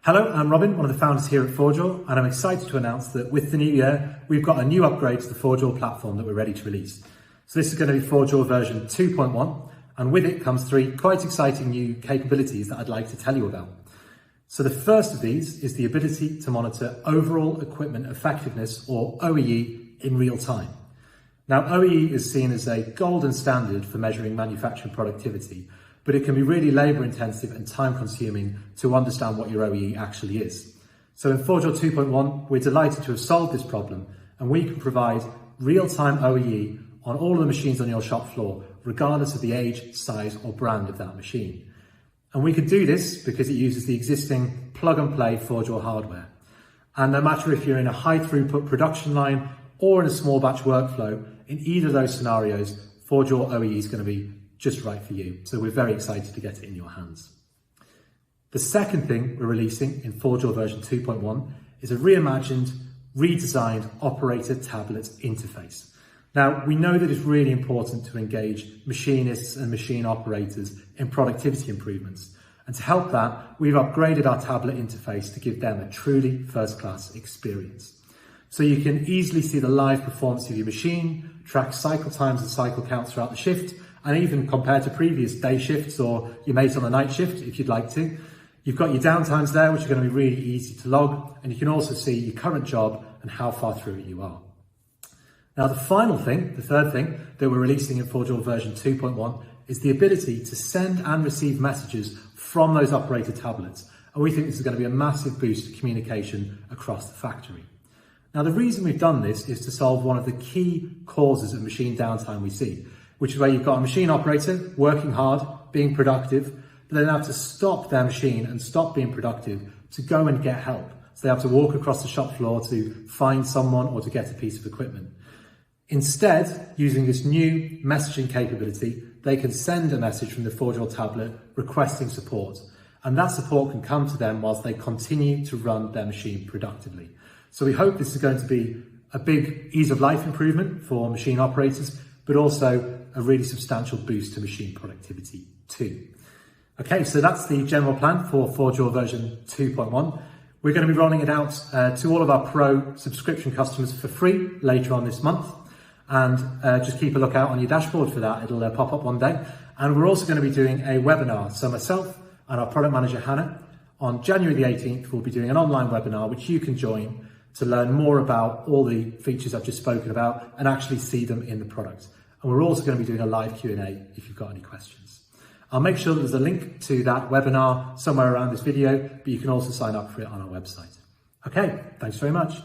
Hello, I'm Robin, one of the founders here at FourJaw, and I'm excited to announce that with the new year, we've got a new upgrade to the FourJaw platform that we're ready to release. So this is going to be FourJaw version 2.1, and with it comes 3 quite exciting new capabilities that I'd like to tell you about. So the first of these is the ability to monitor overall equipment effectiveness, or OEE, in real time. Now, OEE is seen as a golden standard for measuring manufacturing productivity, but it can be really labour intensive and time consuming to understand what your OEE actually is. So in FourJaw 2.1, we're delighted to have solved this problem, and we can provide real-time OEE on all of the machines on your shop floor, regardless of the age, size or brand of that machine. And we can do this because it uses the existing plug-and-play FourJaw hardware. And no matter if you're in a high throughput production line or in a small batch workflow, in either of those scenarios, FourJaw OEE is going to be just right for you. So we're very excited to get it in your hands. The second thing we're releasing in FourJaw version 2.1 is a reimagined, redesigned operator tablet interface. Now, we know that it's really important to engage machinists and machine operators in productivity improvements. And to help that, we've upgraded our tablet interface to give them a truly first-class experience. So you can easily see the live performance of your machine, track cycle times and cycle counts throughout the shift, and even compare to previous day shifts or your mate on a night shift if you'd like to. You've got your downtimes there, which are going to be really easy to log, and you can also see your current job and how far through it you are. Now, the final thing, the third thing that we're releasing in FourJaw version 2.1 is the ability to send and receive messages from those operator tablets. And we think this is going to be a massive boost to communication across the factory. Now, the reason we've done this is to solve one of the key causes of machine downtime we see, which is where you've got a machine operator working hard, being productive, but they have to stop their machine and stop being productive to go and get help. So they have to walk across the shop floor to find someone or to get a piece of equipment. Instead, using this new messaging capability, they can send a message from the FourJaw tablet requesting support. And that support can come to them whilst they continue to run their machine productively. So we hope this is going to be a big ease of life improvement for machine operators, but also a really substantial boost to machine productivity too. Okay, so that's the general plan for FourJaw version 2.1. We're going to be rolling it out to all of our Pro subscription customers for free later on this month. And just keep a lookout on your dashboard for that. It'll pop up one day. And we're also going to be doing a webinar. So myself and our product manager, Hannah, on January the 18th, we'll be doing an online webinar, which you can join to learn more about all the features I've just spoken about and actually see them in the product. And we're also going to be doing a live Q&A if you've got any questions. I'll make sure that there's a link to that webinar somewhere around this video, but you can also sign up for it on our website. Okay, thanks very much.